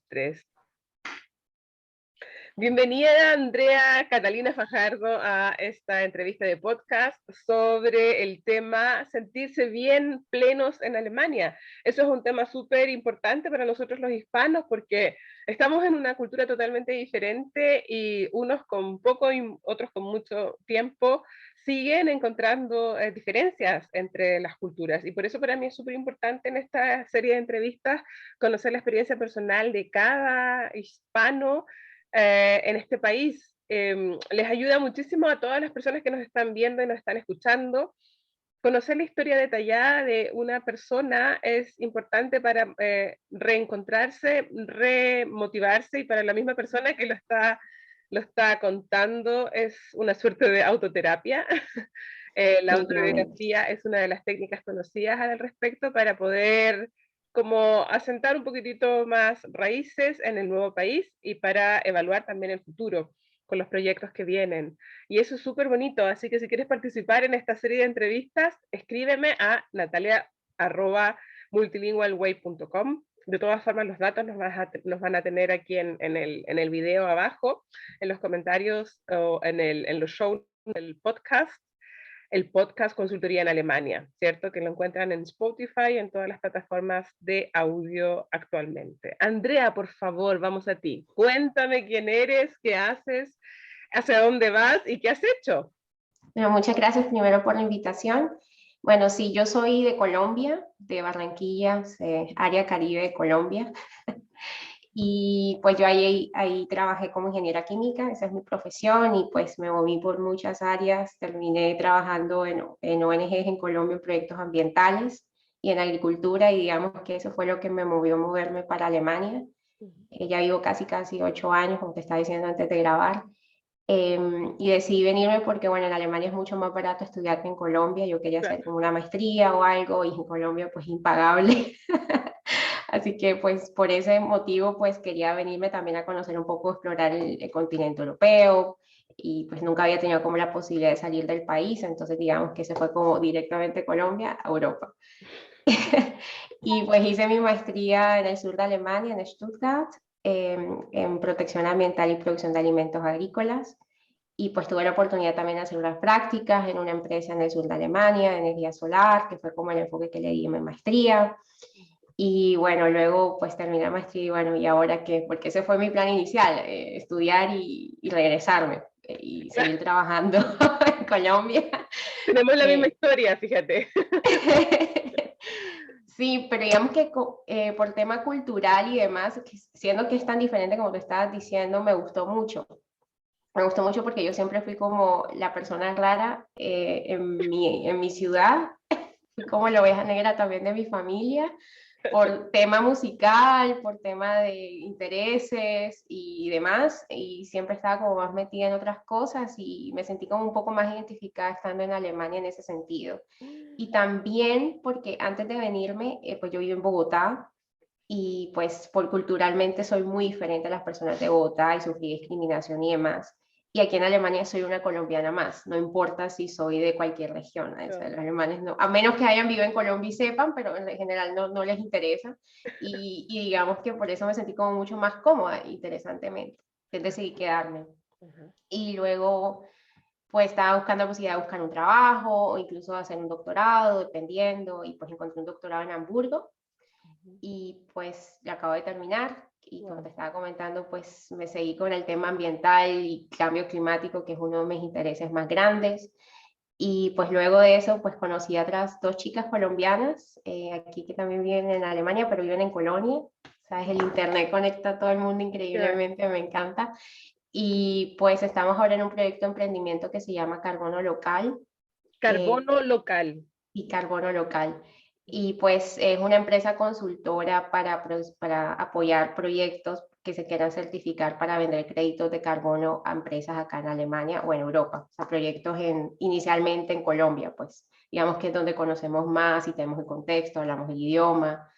Tres. Bienvenida Andrea Catalina Fajardo a esta entrevista de podcast sobre el tema sentirse bien plenos en Alemania. Eso es un tema súper importante para nosotros los hispanos porque estamos en una cultura totalmente diferente y unos con poco y otros con mucho tiempo siguen encontrando diferencias entre las culturas, y por eso para mí es súper importante en esta serie de entrevistas conocer la experiencia personal de cada hispano en este país. Les ayuda muchísimo a todas las personas que nos están viendo y nos están escuchando. Conocer la historia detallada de una persona es importante para reencontrarse, remotivarse, y para la misma persona que lo está contando es una suerte de autoterapia. La autobiografía es una de las técnicas conocidas al respecto para poder como asentar un poquitito más raíces en el nuevo país y para evaluar también el futuro con los proyectos que vienen. Y eso es súper bonito, así que si quieres participar en esta serie de entrevistas, escríbeme a natalia@multilingualway.com. De todas formas, los datos nos van a tener aquí en el video abajo, en los comentarios o en los shows del podcast. El podcast Consultoría en Alemania, ¿cierto? Que lo encuentran en Spotify y en todas las plataformas de audio actualmente. Andrea, por favor, vamos a ti. Cuéntame quién eres, qué haces, hacia dónde vas y qué has hecho. Bueno, muchas gracias primero por la invitación. Bueno, sí, yo soy de Colombia, de Barranquilla, área Caribe de Colombia. Y pues yo ahí trabajé como ingeniera química, esa es mi profesión, y pues me moví por muchas áreas. Terminé trabajando en ONGs en Colombia, en proyectos ambientales y en agricultura, y digamos que eso fue lo que me movió a moverme para Alemania. Ya vivo casi 8 años, como te estaba diciendo antes de grabar. Y decidí venirme porque, bueno, en Alemania es mucho más barato estudiar que en Colombia. Yo quería hacer como una maestría o algo, y en Colombia pues impagable. Así que pues por ese motivo pues quería venirme también a conocer un poco, explorar el continente europeo, y pues nunca había tenido como la posibilidad de salir del país, entonces digamos que se fue como directamente Colombia a Europa. Y pues hice mi maestría en el sur de Alemania, en Stuttgart, en protección ambiental y producción de alimentos agrícolas. Y pues tuve la oportunidad también de hacer unas prácticas en una empresa en el sur de Alemania, de energía solar, que fue como el enfoque que le di en mi maestría. Y bueno, luego pues terminé la maestría, y bueno, ¿y ahora qué? Porque ese fue mi plan inicial, estudiar y regresarme y seguir trabajando en Colombia. Tenemos la misma historia, fíjate. Sí, pero digamos que por tema cultural y demás, siendo que es tan diferente como te estabas diciendo, me gustó mucho. Me gustó mucho porque yo siempre fui como la persona rara en mi ciudad. Fui como la oveja negra también de mi familia, por tema musical, por tema de intereses y demás, y siempre estaba como más metida en otras cosas, y me sentí como un poco más identificada estando en Alemania en ese sentido. Y también porque antes de venirme, pues yo vivo en Bogotá, y pues culturalmente soy muy diferente a las personas de Bogotá y sufrí discriminación y demás. Y aquí en Alemania soy una colombiana más, no importa si soy de cualquier región. O sea, los alemanes no, a menos que hayan vivido en Colombia y sepan, pero en general no les interesa. Y digamos que por eso me sentí como mucho más cómoda, interesantemente. Entonces decidí quedarme. Y luego pues estaba buscando la posibilidad de buscar un trabajo o incluso hacer un doctorado, dependiendo, y pues encontré un doctorado en Hamburgo, y pues lo acabo de terminar. Y como te estaba comentando, pues me seguí con el tema ambiental y cambio climático, que es uno de mis intereses más grandes. Y pues luego de eso, pues conocí a otras dos chicas colombianas, aquí que también viven en Alemania, pero viven en Colonia. Sabes, el internet conecta a todo el mundo increíblemente, me encanta. Y pues estamos ahora en un proyecto de emprendimiento que se llama Carbono Local. Carbono local. Y Carbono Local. Y pues es una empresa consultora para apoyar proyectos que se quieran certificar para vender créditos de carbono a empresas acá en Alemania o en Europa. O sea, proyectos inicialmente en Colombia, pues digamos que es donde conocemos más y tenemos el contexto, hablamos el idioma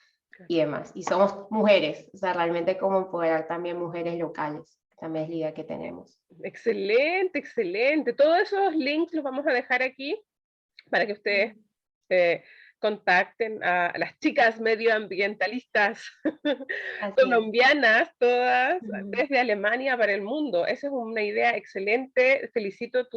y demás. Y somos mujeres, o sea, realmente como empoderar también mujeres locales. También es la idea que tenemos. Excelente, excelente. Todos esos links los vamos a dejar aquí para que ustedes contacten a las chicas medioambientalistas Así es. colombianas, todas Ujú. desde Alemania para el mundo. Esa es una idea excelente. Felicito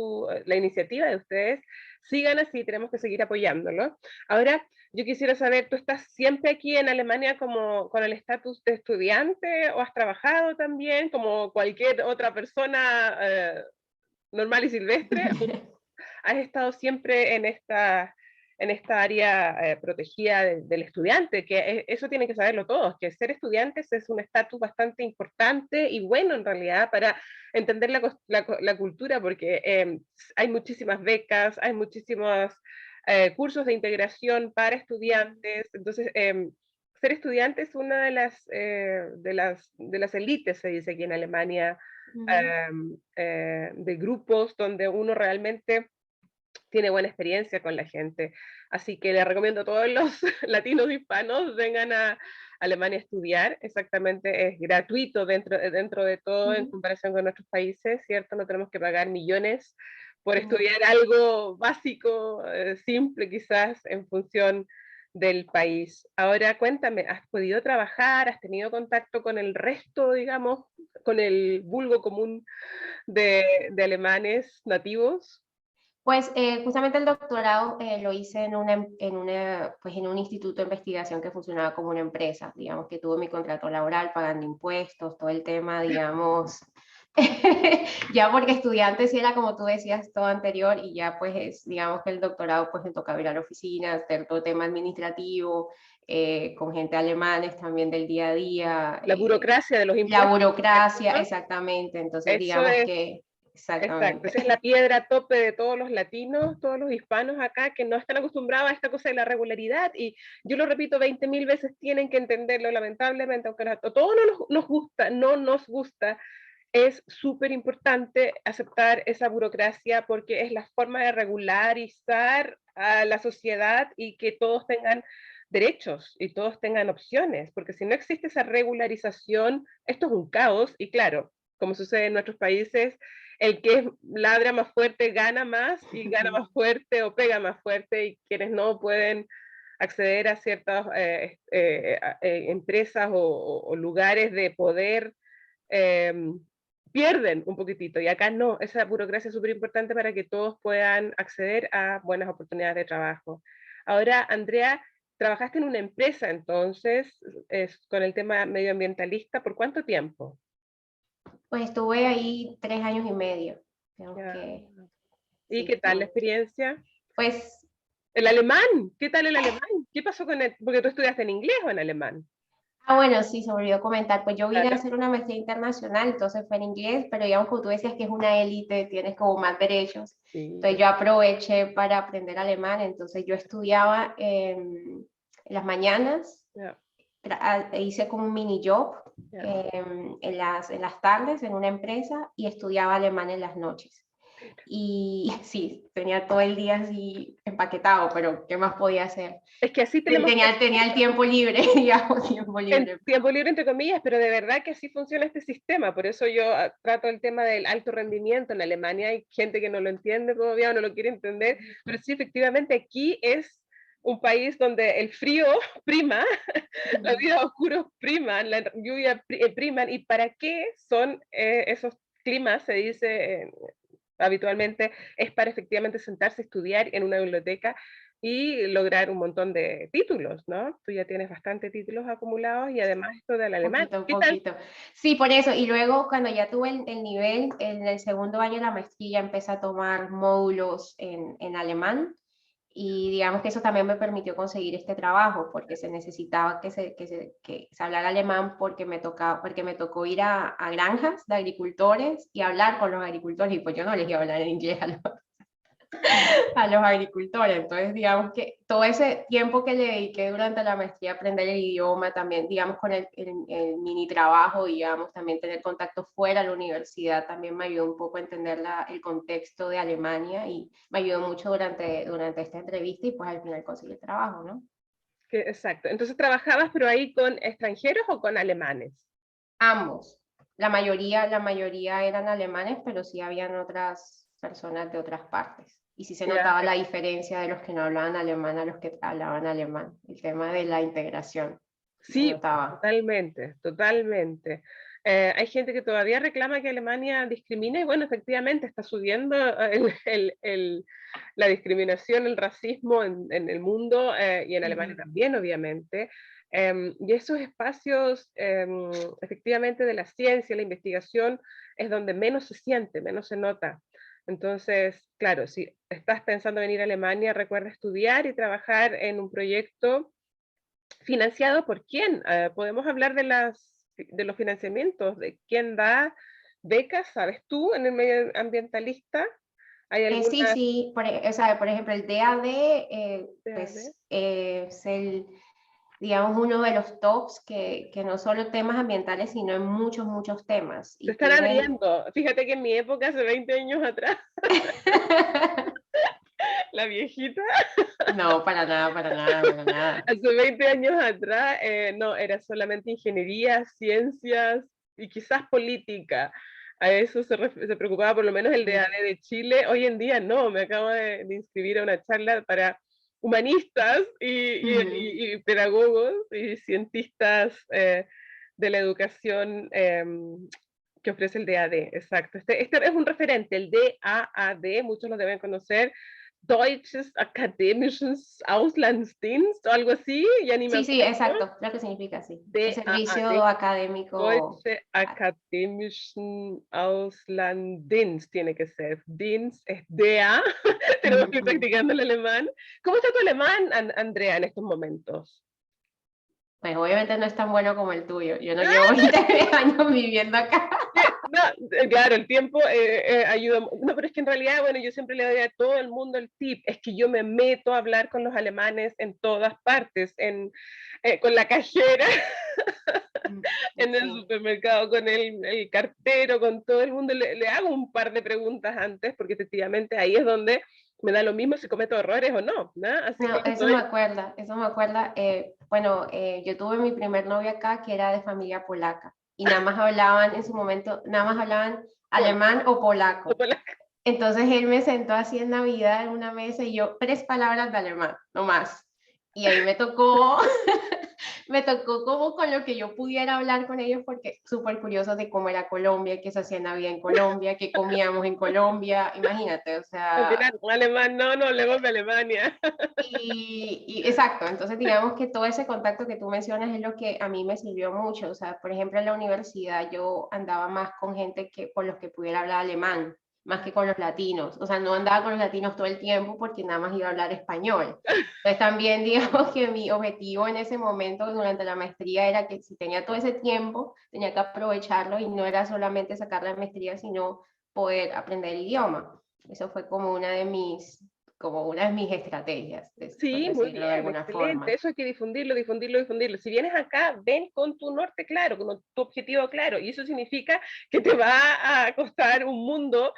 la iniciativa de ustedes. Sigan así, tenemos que seguir apoyándolo. Ahora, yo quisiera saber, ¿tú estás siempre aquí en Alemania como con el estatus de estudiante o has trabajado también como cualquier otra persona normal y silvestre? ¿Has estado siempre en esta área protegida del estudiante? Que eso tienen que saberlo todos, que ser estudiantes es un estatus bastante importante y bueno en realidad para entender la cultura, porque hay muchísimas becas, hay muchísimos cursos de integración para estudiantes, entonces ser estudiante es una de las élites, se dice aquí en Alemania, Ujú. de grupos donde uno realmente tiene buena experiencia con la gente. Así que les recomiendo a todos los latinos hispanos vengan a Alemania a estudiar. Exactamente, es gratuito dentro de todo en Ujú. comparación con nuestros países, ¿cierto? No tenemos que pagar millones por No. estudiar algo básico, simple quizás, en función del país. Ahora cuéntame, ¿has podido trabajar? ¿Has tenido contacto con el resto, digamos, con el vulgo común de alemanes nativos? Pues justamente el doctorado lo hice pues, en un instituto de investigación que funcionaba como una empresa, digamos que tuve mi contrato laboral, pagando impuestos, todo el tema, digamos, ya porque estudiante sí era como tú decías todo anterior y ya pues digamos que el doctorado pues me tocaba ir a la oficina, hacer todo tema administrativo, con gente alemanes también del día a día, La burocracia de los la impuestos, burocracia, ¿cierto? exactamente, entonces Eso digamos es, que, exacto, exactamente. esa es la piedra a tope de todos los latinos, todos los hispanos acá, que no están acostumbrados a esta cosa de la regularidad, y yo lo repito 20.000 veces, tienen que entenderlo, lamentablemente, aunque a todos no nos gusta, no nos gusta, es súper importante aceptar esa burocracia porque es la forma de regularizar a la sociedad y que todos tengan derechos y todos tengan opciones, porque si no existe esa regularización, esto es un caos y claro, como sucede en nuestros países, el que ladra más fuerte gana más y gana más fuerte o pega más fuerte y quienes no pueden acceder a ciertas empresas o lugares de poder eh, pierden un poquitito. Y acá no, esa burocracia es súper importante para que todos puedan acceder a buenas oportunidades de trabajo. Ahora, Andrea, trabajaste en una empresa entonces con el tema medioambientalista, ¿por cuánto tiempo? Pues estuve ahí 3 años y medio. Digamos Ya. que ¿Y sí. qué tal la experiencia? Pues, El alemán, ¿qué tal el alemán? ¿Qué pasó con él? Porque tú estudiaste en inglés o en alemán. bueno, sí, se me olvidó comentar. Pues yo vine a Claro. hacer una maestría internacional, entonces fue en inglés, pero digamos, como tú decías que es una élite, tienes como más derechos. Entonces Sí. yo aproveché para aprender alemán, entonces yo estudiaba en las mañanas, Ya, hice como un mini job ya. en las tardes en una empresa y estudiaba alemán en las noches. Y sí, tenía todo el día así empaquetado, pero ¿qué más podía hacer? Es que así tenemos que Tenía el tiempo libre, digamos, tiempo en libre. tiempo libre, entre comillas, pero de verdad que así funciona este sistema. Por eso yo trato el tema del alto rendimiento. En Alemania hay gente que no lo entiende todavía o no lo quiere entender, pero sí, efectivamente, aquí es un país donde el frío prima, los días oscuros priman, la lluvia priman. ¿Y para qué son esos climas? Se dice habitualmente, es para efectivamente sentarse a estudiar en una biblioteca y lograr un montón de títulos, ¿no? Tú ya tienes bastantes títulos acumulados y además esto del alemán. Poquito, ¿Qué tal? poquito. Sí, por eso. Y luego cuando ya tuve el nivel, en el segundo año de la maestría empecé a tomar módulos en alemán y digamos que eso también me permitió conseguir este trabajo porque se necesitaba que se hablara alemán porque me tocó ir a granjas de agricultores y hablar con los agricultores y pues yo no les iba a hablar en inglés a los agricultores. Entonces, digamos que todo ese tiempo que le dediqué durante la maestría a aprender el idioma, también, digamos, con el mini trabajo, digamos, también tener contacto fuera de la universidad, también me ayudó un poco a entender el contexto de Alemania y me ayudó mucho durante esta entrevista y pues al final conseguí el trabajo, ¿no? Exacto. Entonces trabajabas, pero ahí con extranjeros o con alemanes. Ambos. La mayoría eran alemanes, pero sí habían otras personas de otras partes. y sí se Ya. notaba la diferencia de los que no hablaban alemán a los que hablaban alemán. El tema de la integración, sí se Sí, notaba. totalmente, totalmente. Hay gente que todavía reclama que Alemania discrimina y bueno, efectivamente está subiendo la discriminación, el racismo en el mundo y en Alemania también, obviamente. Y esos espacios, efectivamente, de la ciencia, la investigación, es donde menos se siente, menos se nota. Entonces, claro, si estás pensando venir a Alemania, recuerda estudiar y trabajar en un proyecto financiado por quién. Podemos hablar de los financiamientos, de quién da becas, ¿sabes tú, en el medio ambientalista? ¿Hay Sí, alguna sí, o sea, por ejemplo, el DAD DAD? es el, digamos, uno de los tops que no solo temas ambientales, sino en muchos, muchos temas. Se Y estará tienen... riendo. Fíjate que en mi época, hace 20 años atrás, la viejita, No, para nada, para nada, para nada. hace 20 años atrás, no, era solamente ingeniería, ciencias y quizás política. A eso se preocupaba por lo menos el Sí. DAD de Chile. Hoy en día no, me acabo de inscribir a una charla para humanistas y pedagogos y cientistas de la educación que ofrece el DAD, exacto. Este es un referente, el DAAD, muchos lo deben conocer, Deutsches Akademisches Auslandsdienst o algo así, ya ni me Sí, sí, acuerdo. exacto, lo que significa, sí. El DAAD, servicio académico. Deutsche Akademischen Auslandsdienst tiene que ser. Dienst es DA, pero estoy practicando el alemán. ¿Cómo está tu alemán, Andrea, en estos momentos? Pues obviamente no es tan bueno como el tuyo. Yo no llevo 20 años viviendo acá. No, claro, el tiempo ayuda. No, pero es que en realidad, bueno, yo siempre le doy a todo el mundo el tip, es que yo me meto a hablar con los alemanes en todas partes, con la cajera, en el Sí. supermercado, con el cartero, con todo el mundo, le hago un par de preguntas antes, porque efectivamente ahí es donde me da lo mismo si cometo errores o no, ¿no? Así que No, eso me acuerda, eso me acuerda. Bueno, yo tuve mi primer novio acá que era de familia polaca y nada más hablaban en su momento, nada más hablaban bueno, alemán o polaco. Entonces él me sentó así en Navidad en una mesa y yo 3 palabras de alemán, no más. Y ahí me tocó, me tocó como con lo que yo pudiera hablar con ellos porque súper curiosos de cómo era Colombia, qué se hacía en Navidad en Colombia, qué comíamos en Colombia, imagínate, o al sea, final, un alemán, no, no hablemos de Alemania. exacto, entonces digamos que todo ese contacto que tú mencionas es lo que a mí me sirvió mucho, o sea, por ejemplo en la universidad yo andaba más con gente que, con los que pudiera hablar alemán, más que con los latinos, o sea, no andaba con los latinos todo el tiempo porque nada más iba a hablar español. Entonces también digamos que mi objetivo en ese momento durante la maestría era que si tenía todo ese tiempo, tenía que aprovecharlo y no era solamente sacar la maestría, sino poder aprender el idioma. Eso fue como una de mis estrategias, por Sí, muy decirlo de bien, alguna excelente. forma. Eso hay que difundirlo, difundirlo, difundirlo. Si vienes acá, ven con tu norte claro, con tu objetivo claro. Y eso significa que te va a costar un mundo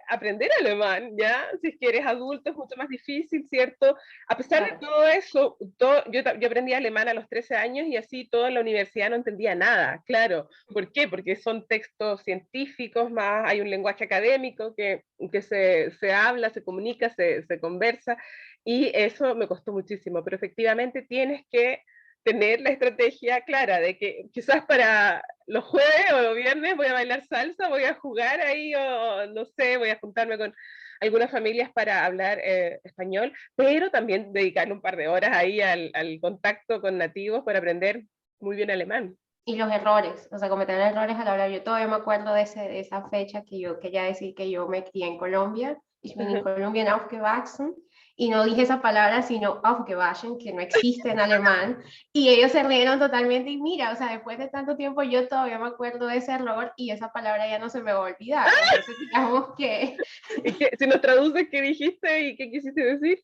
aprender alemán, ¿ya? Si es que eres adulto es mucho más difícil, ¿cierto? A pesar de Claro. todo eso, yo aprendí alemán a los 13 años y así toda la universidad no entendía nada, claro. ¿Por qué? Porque son textos científicos, más hay un lenguaje académico que se habla, se comunica, se conversa y eso me costó muchísimo, pero efectivamente tienes que tener la estrategia clara de que quizás para los jueves o viernes voy a bailar salsa, voy a jugar ahí o no sé, voy a juntarme con algunas familias para hablar español, pero también dedicarle un par de horas ahí al contacto con nativos para aprender muy bien alemán. Y los errores, o sea, cometer errores al hablar. Yo todavía me acuerdo de esa fecha que yo quería decir que yo me crié en Colombia, ich bin in Kolumbien aufgewachsen, y no dije esa palabra, sino aufgewachsen, que no existe en alemán, y ellos se rieron totalmente, y mira, o sea, después de tanto tiempo yo todavía me acuerdo de ese error, y esa palabra ya no se me va a olvidar. Entonces, digamos que ¿Y que, si nos traduces qué dijiste y qué quisiste decir?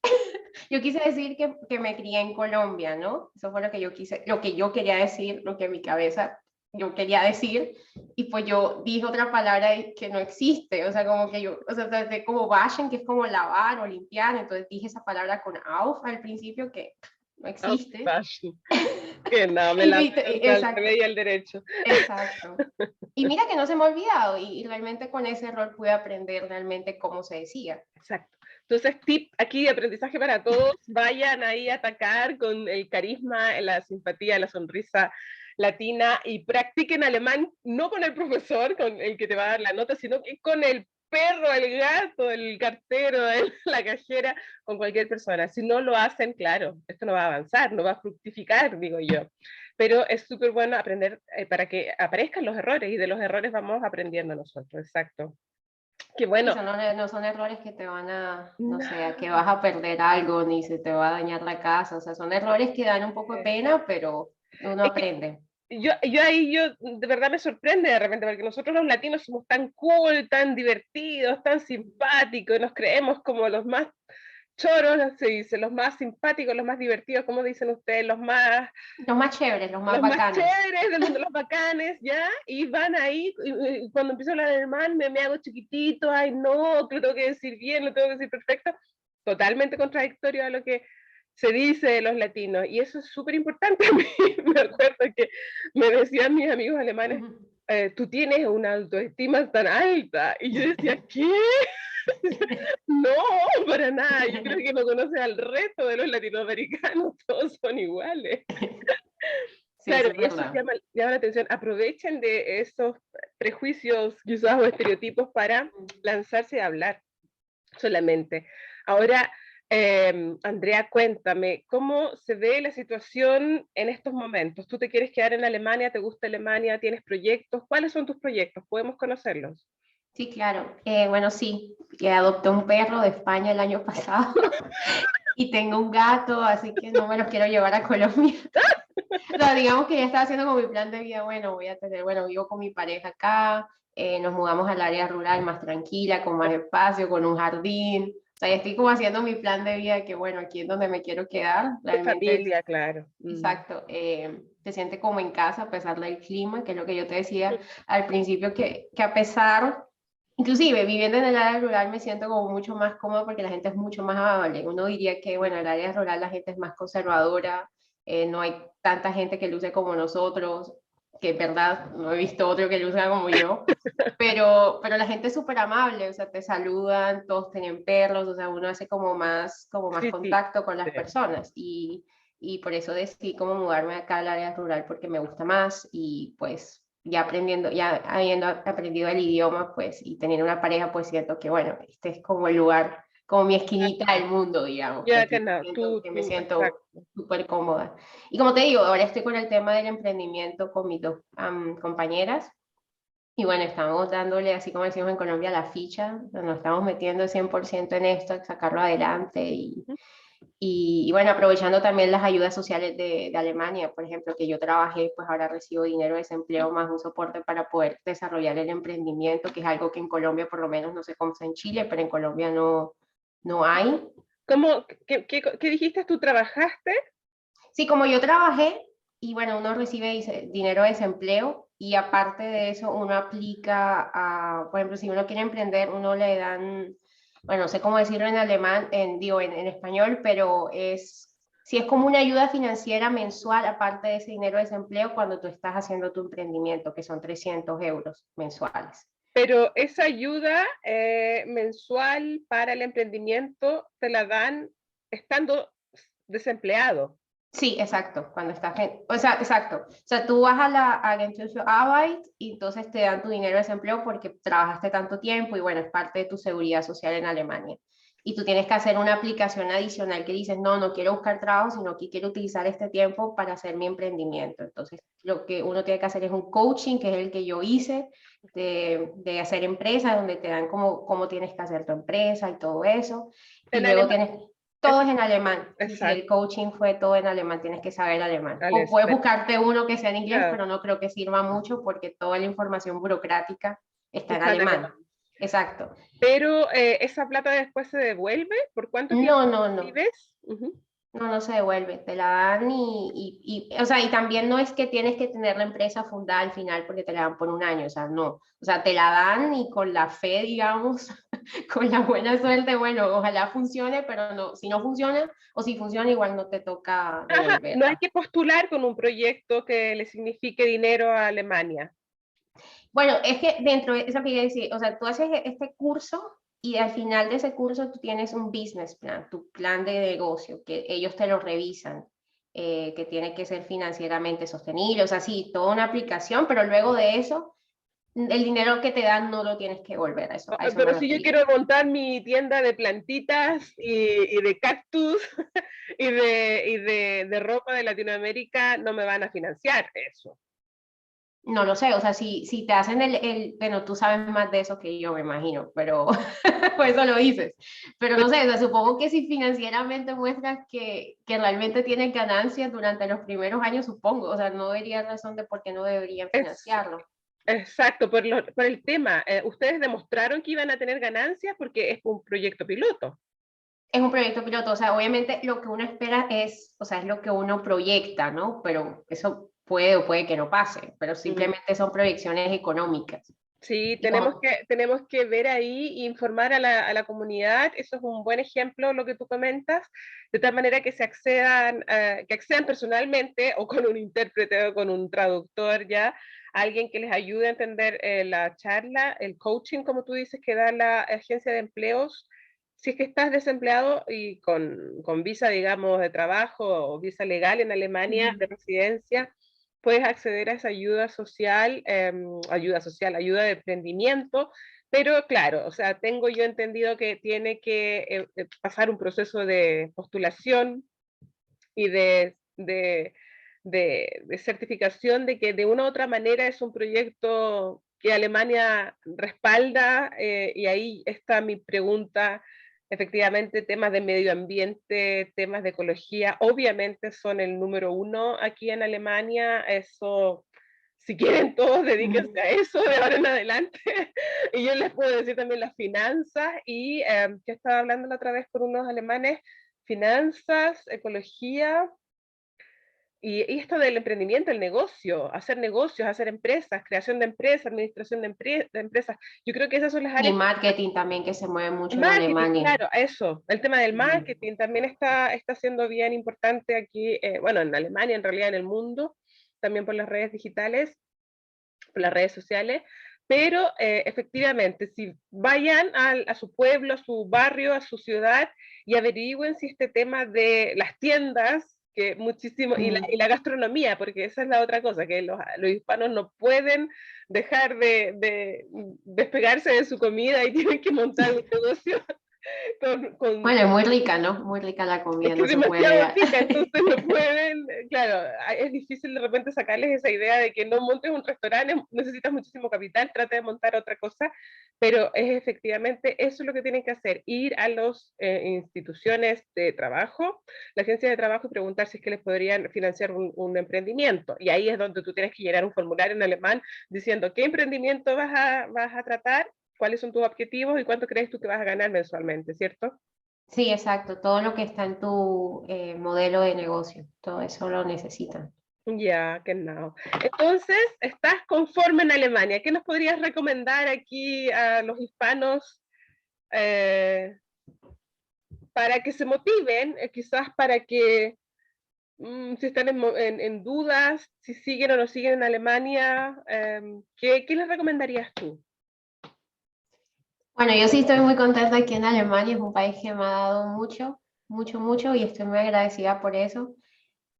yo quise decir que me crié en Colombia, ¿no? Eso fue lo que yo quise, lo que yo quería decir, lo que en mi cabeza yo quería decir, y pues yo dije otra palabra que no existe, o sea, como que yo, o sea, como waschen, que es como lavar o limpiar, entonces dije esa palabra con auf al principio que no existe. Aufwaschen. Que no, me Y, la al exacto, revés y al derecho. exacto. Y mira que no se me ha olvidado, y realmente con ese error pude aprender realmente cómo se decía. Exacto. Entonces, tip aquí de aprendizaje para todos, vayan ahí a atacar con el carisma, la simpatía, la sonrisa latina y practiquen alemán, no con el profesor, con el que te va a dar la nota, sino que con el perro, el gato, el cartero, la cajera, con cualquier persona. Si no lo hacen, claro, esto no va a avanzar, no va a fructificar, digo yo. Pero es súper bueno aprender para que aparezcan los errores y de los errores vamos aprendiendo nosotros, exacto. Qué Y bueno. eso no son errores que te van a, no sé, a que No. vas a perder algo, ni se te va a dañar la casa, o sea, son errores que dan un poco de pena, pero uno Es que aprende. yo de verdad me sorprende de repente, porque nosotros los latinos somos tan cool, tan divertidos, tan simpáticos, nos creemos como los más choros, se dice, los más simpáticos, los más divertidos, como dicen ustedes, Los más chéveres, los más los más bacanos. chéveres del mundo, los bacanes, ¿ya? Y van ahí, y cuando empiezo a hablar alemán me hago chiquitito, ay no, que lo tengo que decir bien, lo tengo que decir perfecto, totalmente contradictorio a lo que se dice de los latinos, y eso es súper importante a mí. Me acuerdo que me decían mis amigos alemanes, tú tienes una autoestima tan alta, y yo decía, ¿qué? No, para nada, yo creo que no conoces al resto de los latinoamericanos, todos son iguales. Sí, Claro, eso es y eso verdad. llama la atención. Aprovechen de esos prejuicios quizás o estereotipos para lanzarse a hablar solamente. Ahora, Andrea, cuéntame, ¿cómo se ve la situación en estos momentos? ¿Tú te quieres quedar en Alemania? ¿Te gusta Alemania? ¿Tienes proyectos? ¿Cuáles son tus proyectos? ¿Podemos conocerlos? Sí, claro. Bueno, sí, que adopté un perro de España el año pasado y tengo un gato, así que no me los quiero llevar a Colombia. O sea, digamos que ya estaba haciendo como mi plan de vida, bueno, voy a tener, bueno, vivo con mi pareja acá, nos mudamos al área rural más tranquila, con más espacio, con un jardín. O sea, ya estoy como haciendo mi plan de vida que, bueno, aquí es donde me quiero quedar. De Realmente es, familia, claro. exacto, te sientes como en casa a pesar del clima, que es lo que yo te decía al principio, que a pesar, inclusive viviendo en el área rural me siento como mucho más cómoda porque la gente es mucho más amable. Uno diría que, bueno, en el área rural la gente es más conservadora, no hay tanta gente que luce como nosotros, que es verdad, no he visto otro que luce como yo, pero la gente es súper amable, o sea, te saludan, todos tienen perros, o sea, uno hace como más Sí, sí, contacto con sí. las personas y por eso decidí como mudarme acá al área rural porque me gusta más y pues ya aprendiendo, ya habiendo aprendido el idioma, pues, y teniendo una pareja, pues siento que, bueno, este es como el lugar, como mi esquinita del mundo, digamos, que Ya que aquí no, siento que me siento exacto. súper cómoda. Y como te digo, ahora estoy con el tema del emprendimiento con mis dos compañeras. Y bueno, estamos dándole, así como decimos en Colombia, la ficha, nos estamos metiendo 100% en esto, en sacarlo adelante y bueno, aprovechando también las ayudas sociales de Alemania, por ejemplo, que yo trabajé, pues ahora recibo dinero de desempleo más un soporte para poder desarrollar el emprendimiento, que es algo que en Colombia por lo menos no sé cómo está en Chile, pero en Colombia no hay. ¿Cómo, qué dijiste? ¿Tú trabajaste? Sí, como yo trabajé y bueno, uno recibe dinero de desempleo y aparte de eso uno aplica a, por ejemplo, si uno quiere emprender, uno le dan, bueno, no sé cómo decirlo en alemán, digo en español, pero si es como una ayuda financiera mensual aparte de ese dinero de desempleo cuando tú estás haciendo tu emprendimiento, que son 300 euros mensuales. Pero esa ayuda mensual para el emprendimiento te la dan estando desempleado. Sí, exacto, cuando estás o sea, exacto. O sea, tú vas a la Agentur für Arbeit y entonces te dan tu dinero de desempleo porque trabajaste tanto tiempo y bueno, es parte de tu seguridad social en Alemania. Y tú tienes que hacer una aplicación adicional que dices, no, no quiero buscar trabajo, sino que quiero utilizar este tiempo para hacer mi emprendimiento. Entonces, lo que uno tiene que hacer es un coaching, que es el que yo hice, de hacer empresas, donde te dan cómo tienes que hacer tu empresa y todo eso. Y En luego alemán, tienes todo eso, es en alemán. Sí, sí, el exacto, coaching fue todo en alemán, tienes que saber alemán. al O puedes esper- buscarte uno que sea en inglés, claro, pero no creo que sirva mucho porque toda la información burocrática está en está en alemán. alemán. Exacto. Pero esa plata después se devuelve. ¿Por cuánto tiempo No, no, no. vives? Ujú. No, no se devuelve, te la dan o sea, y también no es que tienes que tener la empresa fundada al final porque te la dan por un año, o sea, no, o sea, te la dan y con la fe, digamos, con la buena suerte, bueno, ojalá funcione, pero no, si no funciona o si funciona igual no te toca Ajá, no hay devolverla. que postular con un proyecto que le signifique dinero a Alemania. Bueno, es que dentro de eso que decir, o sea, tú haces este curso y al final de ese curso tú tienes un business plan, tu plan de negocio, que ellos te lo revisan, que tiene que ser financieramente sostenible, o sea, sí, toda una aplicación, pero luego de eso, el dinero que te dan no lo tienes que volver, a eso me Pero si yo refería. quiero montar mi tienda de plantitas y de cactus y de ropa de Latinoamérica, no me van a financiar eso. No lo sé, o sea, si te hacen bueno, tú sabes más de eso que yo, me imagino, pero por eso lo dices. Pero no sé, o sea, supongo que si financieramente muestras que realmente tienen ganancias durante los primeros años, supongo, o sea, no vería razón de por qué no deberían Es, financiarlo. exacto, por el tema. Ustedes demostraron que iban a tener ganancias porque es un proyecto piloto. Es un proyecto piloto, o sea, obviamente lo que uno espera es, o sea, es lo que uno proyecta, ¿no? Pero eso puede o puede que no pase, pero Mm. simplemente son proyecciones económicas. Sí, Y como, tenemos que ver ahí e informar a la comunidad. Eso es un buen ejemplo, lo que tú comentas, de tal manera que accedan personalmente o con un intérprete o con un traductor ya, alguien que les ayude a entender la charla, el coaching, como tú dices, que da la agencia de empleos. Si es que estás desempleado y con visa, digamos, de trabajo o visa legal en Alemania de residencia, puedes acceder a esa ayuda social, ayuda de emprendimiento, pero claro, o sea, tengo yo entendido que tiene que pasar un proceso de postulación y de certificación de que de una u otra manera es un proyecto que Alemania respalda, y ahí está mi pregunta. Efectivamente, temas de medio ambiente, temas de ecología, obviamente son el número uno aquí en Alemania. Eso, si quieren todos, dedíquense a eso de ahora en adelante. Y yo les puedo decir también las finanzas, y que estaba hablando la otra vez con unos alemanes, finanzas, ecología, y esto del emprendimiento, el negocio, hacer negocios, hacer empresas, creación de empresas, administración de empresas. Yo creo que esas son las y áreas. marketing también que se mueve mucho en Marketing, Alemania. claro, eso. El tema del marketing también está siendo bien importante aquí, bueno, en Alemania, en realidad en el mundo, también por las redes digitales, por las redes sociales. Pero efectivamente, si vayan a su pueblo, a su barrio, a su ciudad, y averigüen si este tema de las tiendas, que muchísimo, y la gastronomía, porque esa es la otra cosa, que los hispanos no pueden dejar de despegarse de su comida y tienen que montar un negocio Bueno, es muy rica, ¿no? Muy rica la es comida, que no es se puede demasiado negar. rica, entonces no pueden, claro, es difícil de repente sacarles esa idea de que no montes un restaurante, necesitas muchísimo capital, trata de montar otra cosa, pero es efectivamente eso es lo que tienen que hacer, ir a las instituciones de trabajo, la agencia de trabajo, y preguntar si es que les podrían financiar un emprendimiento, y ahí es donde tú tienes que llenar un formulario en alemán diciendo qué emprendimiento vas a tratar, cuáles son tus objetivos y cuánto crees tú que vas a ganar mensualmente, ¿cierto? Sí, exacto, todo lo que está en tu modelo de negocio, todo eso lo necesitan. Ya, genau. Entonces, ¿estás conforme en Alemania? ¿Qué nos podrías recomendar aquí a los hispanos eh, para que se motiven, quizás para que, si están en dudas, si siguen o no siguen en Alemania, qué les recomendarías tú? Bueno, yo sí estoy muy contenta aquí en Alemania, es un país que me ha dado mucho, mucho, mucho y estoy muy agradecida por eso.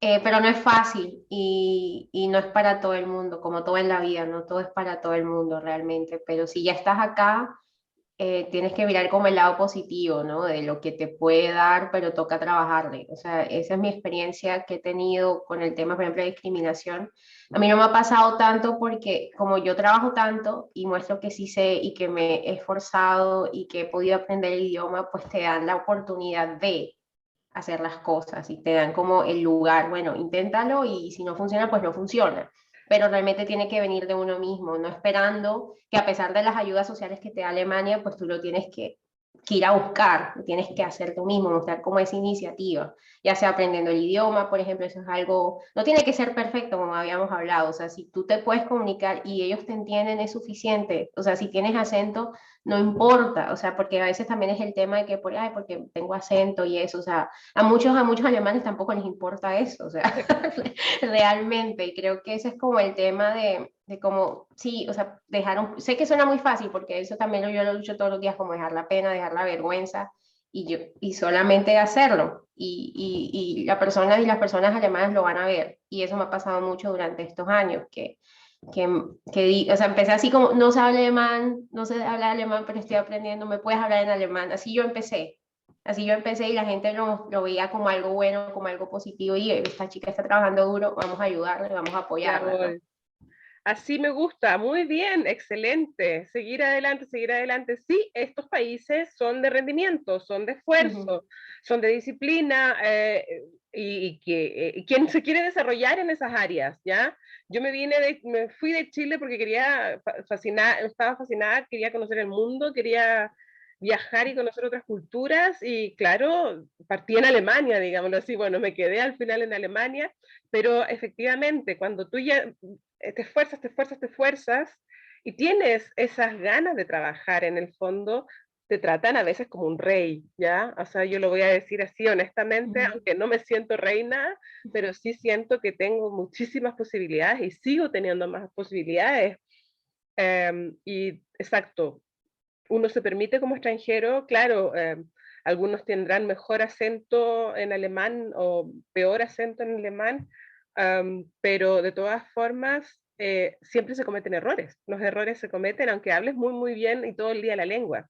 Pero no es fácil y no es para todo el mundo, como todo en la vida, no todo es para todo el mundo realmente, pero si ya estás acá, tienes que mirar como el lado positivo, ¿no? De lo que te puede dar, pero toca trabajarle. O sea, esa es mi experiencia que he tenido con el tema, por ejemplo, de discriminación. A mí no me ha pasado tanto porque como yo trabajo tanto y muestro que sí sé y que me he esforzado y que he podido aprender el idioma, pues te dan la oportunidad de hacer las cosas y te dan como el lugar, bueno, inténtalo y si no funciona, pues no funciona. Pero realmente tiene que venir de uno mismo, no esperando que a pesar de las ayudas sociales que te da Alemania, pues tú lo tienes que ir a buscar, tienes que hacer tú mismo, mostrar como esa iniciativa, ya sea aprendiendo el idioma, por ejemplo, eso es algo, no tiene que ser perfecto como habíamos hablado, o sea, si tú te puedes comunicar y ellos te entienden es suficiente, o sea, si tienes acento, no importa, o sea, porque a veces también es el tema de que, ay, porque tengo acento y eso, o sea, a muchos alemanes tampoco les importa eso, o sea, realmente, y creo que ese es como el tema cómo, sí, o sea, sé que suena muy fácil porque eso también yo lo lucho todos los días, como dejar la pena, dejar la vergüenza y solamente hacerlo. Y las personas alemanas lo van a ver. Y eso me ha pasado mucho durante estos años, o sea, empecé así como, no sé hablar alemán, no sé hablar alemán, pero estoy aprendiendo, me puedes hablar en alemán. Así yo empecé y la gente lo veía como algo bueno, como algo positivo y esta chica está trabajando duro, vamos a ayudarle, vamos a apoyarla, ¿no? Claro. Así me gusta, muy bien, excelente. Seguir adelante, seguir adelante. Sí, estos países son de rendimiento, son de Ujú. esfuerzo, son de disciplina y quien se quiere desarrollar en esas áreas, ¿ya? Yo me fui de Chile porque quería fascinar, estaba fascinada, quería conocer el mundo, quería viajar y conocer otras culturas y claro, partí en Alemania, digámoslo así, bueno, me quedé al final en Alemania, pero efectivamente, cuando tú ya te esfuerzas, te esfuerzas, te esfuerzas y tienes esas ganas de trabajar en el fondo, te tratan a veces como un rey, ¿ya? O sea, yo lo voy a decir así honestamente, Ujú. aunque no me siento reina, pero sí siento que tengo muchísimas posibilidades y sigo teniendo más posibilidades. Y exacto, uno se permite como extranjero, claro, algunos tendrán mejor acento en alemán o peor acento en alemán, pero de todas formas siempre se cometen errores. Los errores se cometen aunque hables muy, muy bien y todo el día la lengua.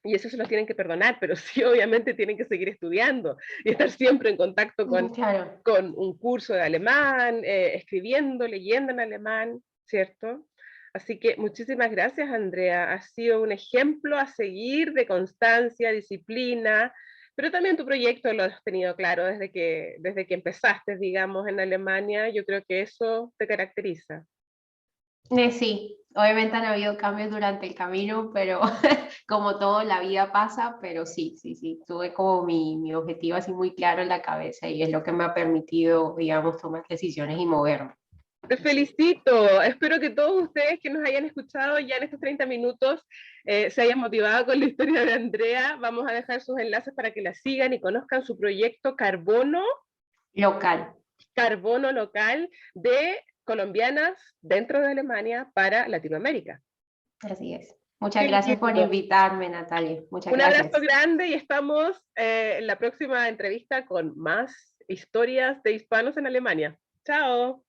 Y eso se los tienen que perdonar, pero sí obviamente tienen que seguir estudiando y estar siempre en contacto Claro. con un curso de alemán, escribiendo, leyendo en alemán, ¿cierto? Así que muchísimas gracias, Andrea. Has sido un ejemplo a seguir de constancia, disciplina, pero también tu proyecto lo has tenido claro desde que empezaste, digamos, en Alemania. Yo creo que eso te caracteriza. Sí, obviamente han habido cambios durante el camino, pero como todo, la vida pasa, pero sí, sí, sí, tuve como mi objetivo así muy claro en la cabeza y es lo que me ha permitido, digamos, tomar decisiones y moverme. Te Sí. felicito. Espero que todos ustedes que nos hayan escuchado ya en estos 30 minutos se hayan motivado con la historia de Andrea. Vamos a dejar sus enlaces para que la sigan y conozcan su proyecto Local, Carbono Local de colombianas dentro de Alemania para Latinoamérica. así es. Muchas Qué gracias por lindo. invitarme, Natalia. Muchas Un abrazo gracias. grande y estamos en la próxima entrevista con más historias de hispanos en Alemania. Chao.